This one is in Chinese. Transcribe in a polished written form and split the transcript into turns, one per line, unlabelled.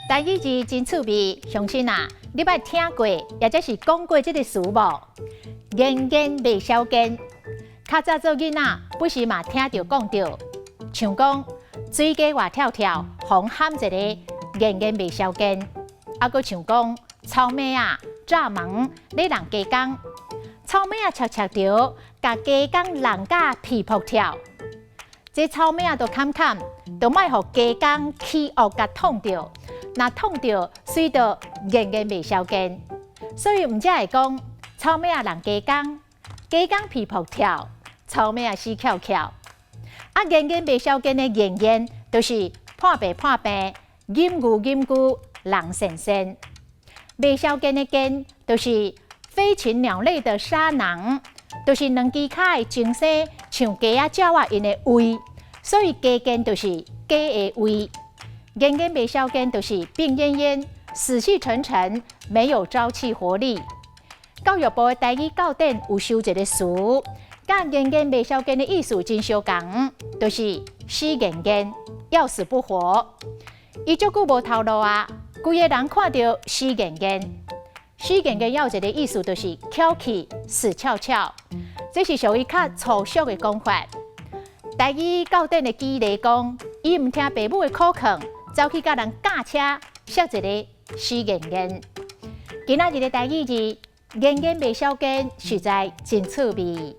台语字真趣味，相信啊，你捌听过，也则是讲过这个词无？言言未晓见，较早做囡仔，不时嘛听着讲着，像讲水鸡活跳跳，风喊一个言言未晓见，啊，搁像讲草莓啊蚱蜢咧人家讲，草莓啊恰恰着，甲鸡讲人家皮扑跳。这草莓啊，都砍砍，都莫互鸡公起恶甲捅着，若捅着，水着言言未晓见。所以毋才会讲草莓啊人鸡公，鸡公皮扑跳，草莓啊死翘翘。啊，言言未晓见的言言，就是破白破白，吟句吟句，人神神。未晓见的见，就是飞禽鸟类的沙囊。就是两只脚的精细，像鸡啊、鸟啊因的胃，所以鸡根就是鸡的胃。言言未晓见就是病恹恹、死气沉沉，没有朝气活力。教育部的台语教典有修一个词，甲言言未晓见的意思真相共，就是死言言，要死不活。伊足久无头路啊，规个人看到死言言。死言言要一个意思，就是翘起、死翘翘，这是属于较粗俗的讲法。台语教典的记忆来讲，伊唔听爸母的苦劝，走去甲人驾车写一个死言言。今仔日的台语字，言言未晓见，实在真趣味。